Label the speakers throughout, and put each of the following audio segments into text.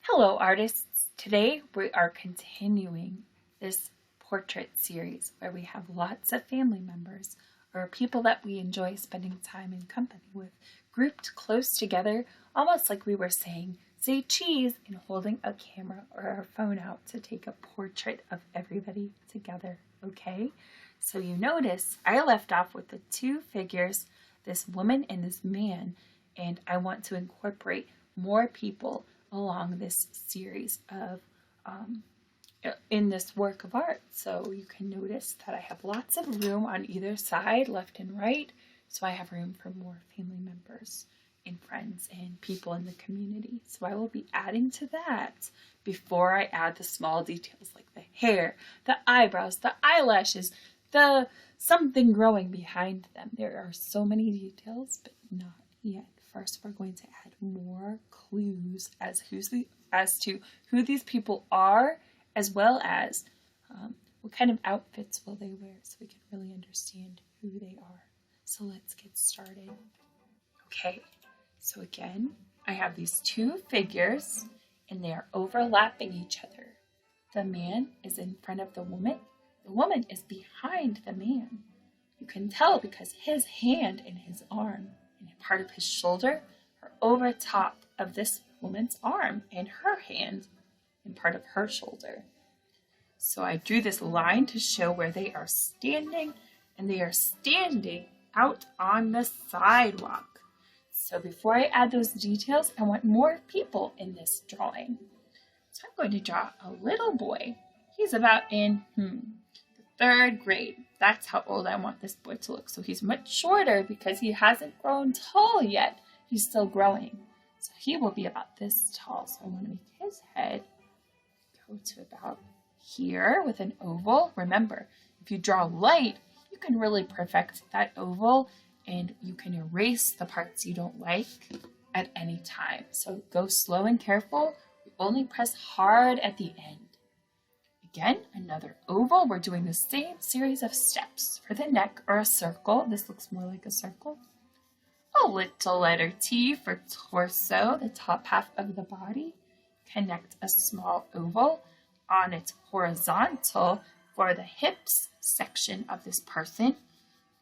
Speaker 1: Hello, artists. Today we are continuing this portrait series where we have lots of family members or people that we enjoy spending time in company with, grouped close together, almost like we were saying, say cheese, and holding a camera or our phone out to take a portrait of everybody together, okay? So you notice I left off with the two figures, this woman and this man, and I want to incorporate more people along this series of in this work of art. So you can notice that I have lots of room on either side, left and right, so I have room for more family members and friends and people in the community. So I will be adding to that before I add the small details like the hair, the eyebrows, the eyelashes, the something growing behind them. There are so many details, but not yet. First, we're going to add more clues as to who these people are, as well as what kind of outfits will they wear, so we can really understand who they are. So let's get started. Okay, so again, I have these two figures, and they are overlapping each other. The man is in front of the woman is behind the man. You can tell because his hand and his arm and part of his shoulder are over top of this woman's arm, and her hand and part of her shoulder. So I drew this line to show where they are standing, and they are standing out on the sidewalk. So before I add those details, I want more people in this drawing. So I'm going to draw a little boy. He's about in the third grade. That's how old I want this boy to look. So he's much shorter because he hasn't grown tall yet. He's still growing. So he will be about this tall. So I want to make his head go to about here with an oval. Remember, if you draw light, you can really perfect that oval and you can erase the parts you don't like at any time. So go slow and careful. We only press hard at the end. Again, another oval. We're doing the same series of steps. For the neck or a circle, this looks more like a circle. A little letter T for torso, the top half of the body. Connect a small oval on its horizontal for the hips section of this person.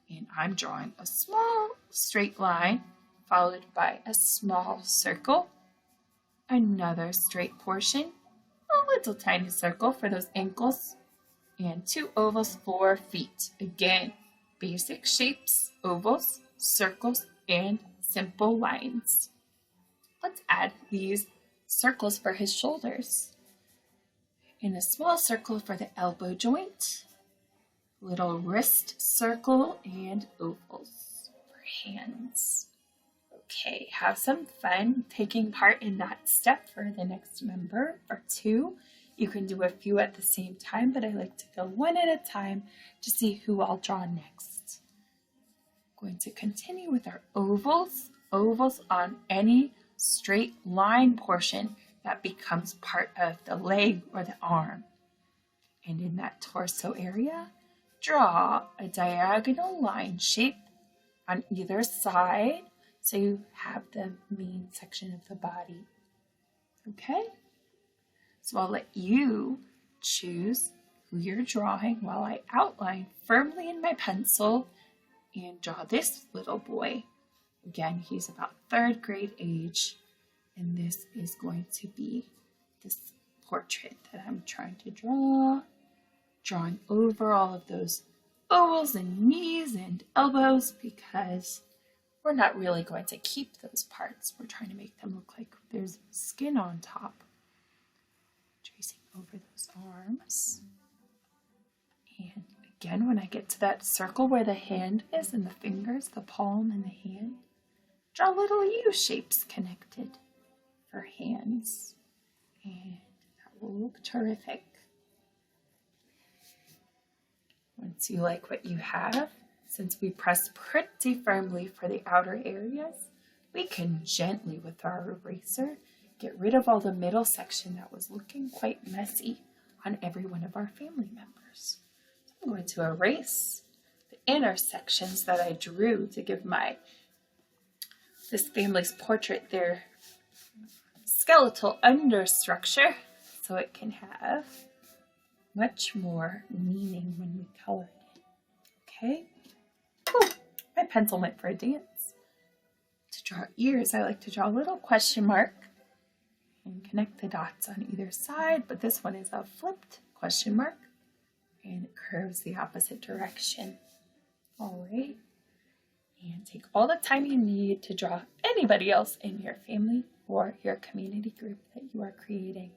Speaker 1: And I'm drawing a small straight line followed by a small circle. Another straight portion. A little tiny circle for those ankles, and two ovals for feet. Again, basic shapes, ovals, circles, and simple lines. Let's add these circles for his shoulders. And a small circle for the elbow joint, little wrist circle, and ovals for hands. Okay, have some fun taking part in that step for the next member or two. You can do a few at the same time, but I like to go one at a time to see who I'll draw next. I'm going to continue with our ovals. Ovals on any straight line portion that becomes part of the leg or the arm. And in that torso area, draw a diagonal line shape on either side, so you have the main section of the body. Okay? So I'll let you choose who you're drawing while I outline firmly in my pencil and draw this little boy. Again, he's about third grade age, and this is going to be this portrait that I'm trying to draw. Drawing over all of those ovals and knees and elbows because we're not really going to keep those parts. We're trying to make them look like there's skin on top. Tracing over those arms. And again, when I get to that circle where the hand is and the fingers, the palm and the hand, draw little U shapes connected for hands. And that will look terrific. Once you like what you have, since we press pretty firmly for the outer areas, we can gently, with our eraser, get rid of all the middle section that was looking quite messy on every one of our family members. So I'm going to erase the inner sections that I drew to give this family's portrait their skeletal understructure so it can have much more meaning when we color it. Okay? Ooh, my pencil went for a dance. To draw ears, I like to draw a little question mark and connect the dots on either side, but this one is a flipped question mark and it curves the opposite direction. All right. And take all the time you need to draw anybody else in your family or your community group that you are creating.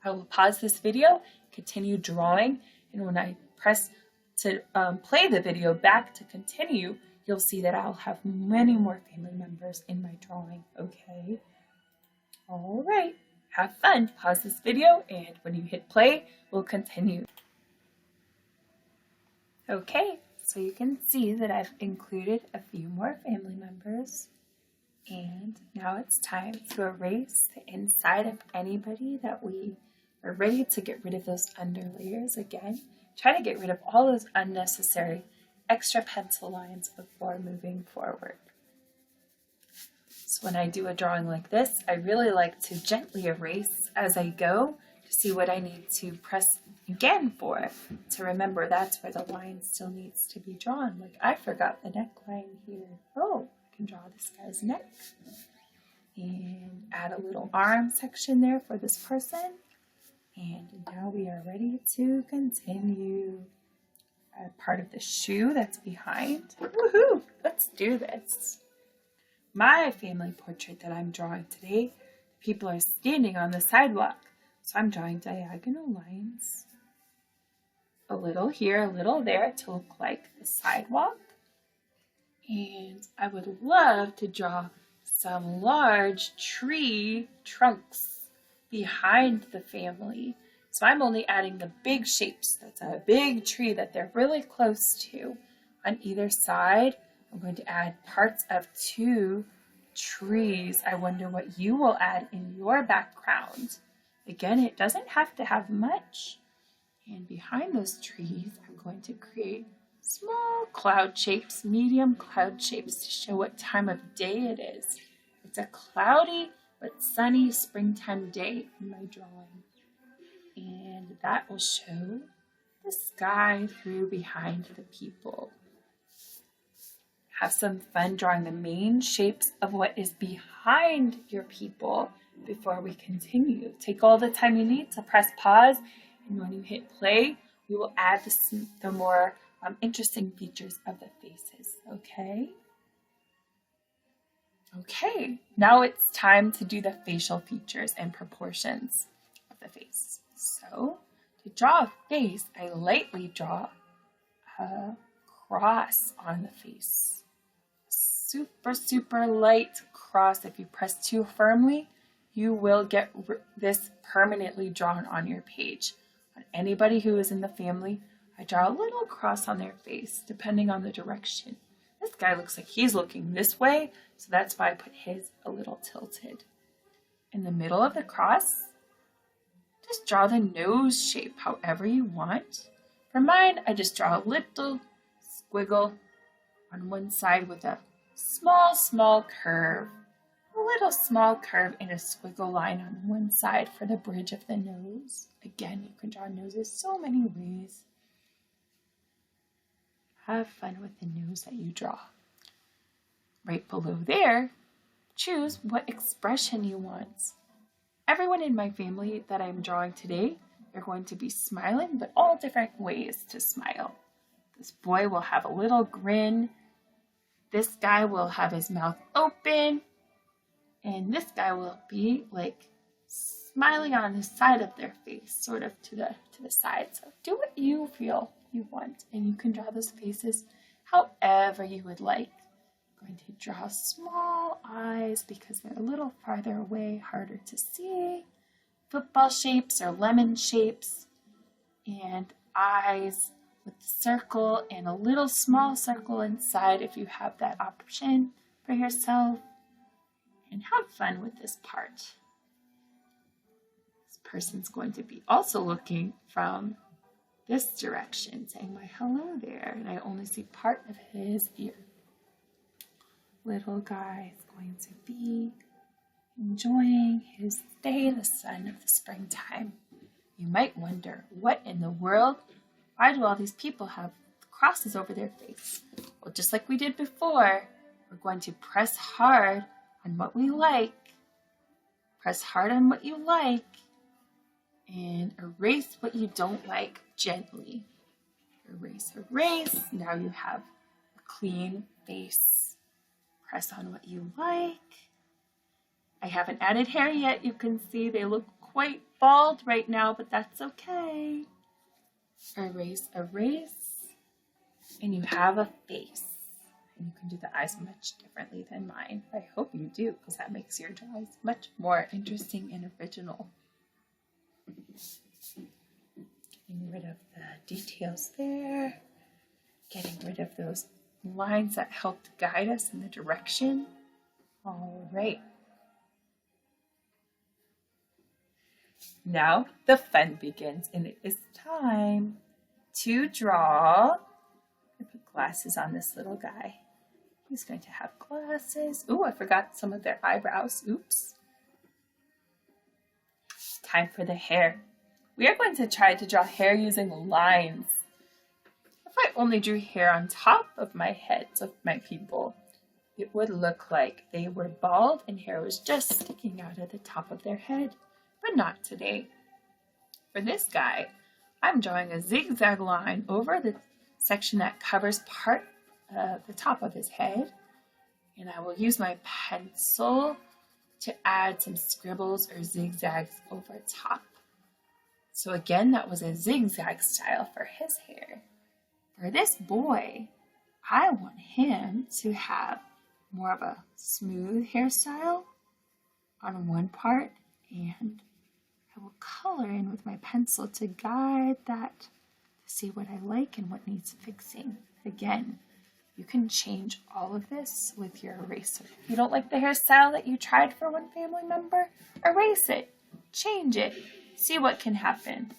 Speaker 1: I will pause this video, continue drawing, and when I press to play the video back to continue, you'll see that I'll have many more family members in my drawing, okay? All right, have fun. Pause this video, and when you hit play, we'll continue. Okay, so you can see that I've included a few more family members, and now it's time to erase the inside of anybody that we are ready to get rid of those underlayers again. Try to get rid of all those unnecessary extra pencil lines before moving forward. So when I do a drawing like this, I really like to gently erase as I go to see what I need to press again for, to remember that's where the line still needs to be drawn. Like I forgot the neckline here. Oh, I can draw this guy's neck and add a little arm section there for this person. And now we are ready to continue. Part of the shoe that's behind. Woohoo! Let's do this. My family portrait that I'm drawing today, people are standing on the sidewalk. So I'm drawing diagonal lines. A little here, a little there to look like the sidewalk. And I would love to draw some large tree trunks behind the family. So I'm only adding the big shapes. That's a big tree that they're really close to. On either side, I'm going to add parts of two trees. I wonder what you will add in your background. Again, it doesn't have to have much. And behind those trees, I'm going to create small cloud shapes, medium cloud shapes to show what time of day it is. It's a cloudy but sunny springtime day in my drawing. And that will show the sky through behind the people. Have some fun drawing the main shapes of what is behind your people before we continue. Take all the time you need to press pause, and when you hit play, we will add the more interesting features of the faces, okay? Okay, now it's time to do the facial features and proportions of the face. So, to draw a face, I lightly draw a cross on the face. Super light cross. If you press too firmly, you will get this permanently drawn on your page. On anybody who is in the family, I draw a little cross on their face, depending on the direction. This guy looks like he's looking this way, so that's why I put his a little tilted. In the middle of the cross, just draw the nose shape however you want. For mine, I just draw a little squiggle on one side with a small curve. A little small curve and a squiggle line on one side for the bridge of the nose. Again, you can draw noses so many ways. Have fun with the nose that you draw. Right below there, choose what expression you want. Everyone in my family that I'm drawing today, they're going to be smiling, but all different ways to smile. This boy will have a little grin. This guy will have his mouth open. And this guy will be like smiling on the side of their face, sort of to the side. So do what you feel you want, and you can draw those faces however you would like. I'm going to draw small eyes because they're a little farther away, harder to see. Football shapes or lemon shapes, and eyes with the circle and a little small circle inside if you have that option for yourself. And have fun with this part. This person's going to be also looking from this direction, saying my hello there, and I only see part of his ear. Little guy is going to be enjoying his day, the sun of the springtime. You might wonder, what in the world? Why do all these people have crosses over their face? Well, just like we did before, we're going to press hard on what we like. Press hard on what you like and erase what you don't like gently. Erase, erase. Now you have a clean face. Press on what you like. I haven't added hair yet. You can see they look quite bald right now, but that's okay. Erase, erase. And you have a face. And you can do the eyes much differently than mine. I hope you do, because that makes your eyes much more interesting and original. Getting rid of the details there. Getting rid of those lines that helped guide us in the direction. All right. Now the fun begins, and it is time to draw. I put glasses on this little guy. He's going to have glasses. Ooh, I forgot some of their eyebrows. Oops. Time for the hair. We are going to try to draw hair using lines. If I only drew hair on top of my heads of my people, it would look like they were bald and hair was just sticking out of the top of their head. But not today. For this guy, I'm drawing a zigzag line over the section that covers part of the top of his head. And I will use my pencil to add some scribbles or zigzags over top. So again, that was a zigzag style for his hair. For this boy, I want him to have more of a smooth hairstyle on one part, and I will color in with my pencil to guide that to see what I like and what needs fixing. Again, you can change all of this with your eraser. If you don't like the hairstyle that you tried for one family member, erase it, change it, see what can happen.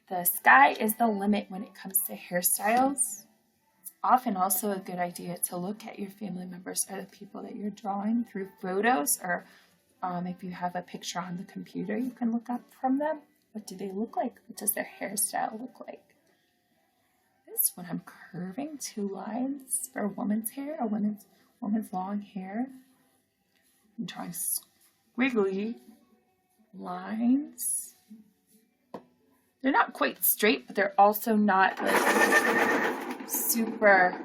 Speaker 1: The sky is the limit when it comes to hairstyles. It's often also a good idea to look at your family members or the people that you're drawing through photos, or if you have a picture on the computer, you can look up from them. What do they look like? What does their hairstyle look like? This one, I'm curving two lines for a woman's hair, a woman's long hair. I'm drawing squiggly lines. They're not quite straight, but they're also not like super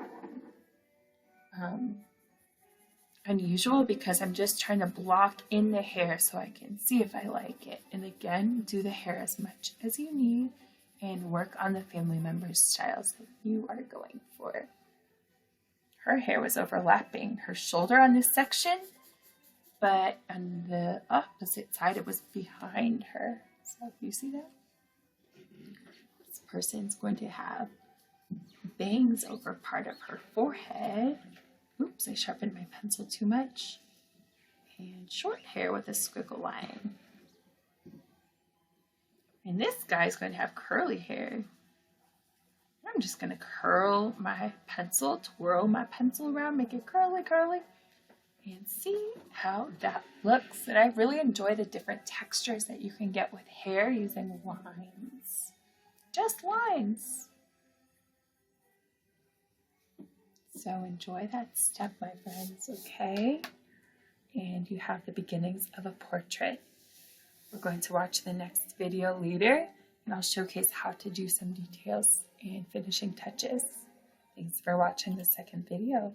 Speaker 1: unusual, because I'm just trying to block in the hair so I can see if I like it. And again, do the hair as much as you need and work on the family members' styles that you are going for. Her hair was overlapping her shoulder on this section, but on the opposite side, it was behind her. So you see that? This person's going to have bangs over part of her forehead. Oops, I sharpened my pencil too much. And short hair with a squiggle line. And this guy's going to have curly hair. I'm just going to curl my pencil, twirl my pencil around, make it curly, curly, and see how that looks. And I really enjoy the different textures that you can get with hair using lines. Just lines. So enjoy that step, my friends, okay? And you have the beginnings of a portrait. We're going to watch the next video later, and I'll showcase how to do some details and finishing touches. Thanks for watching the second video.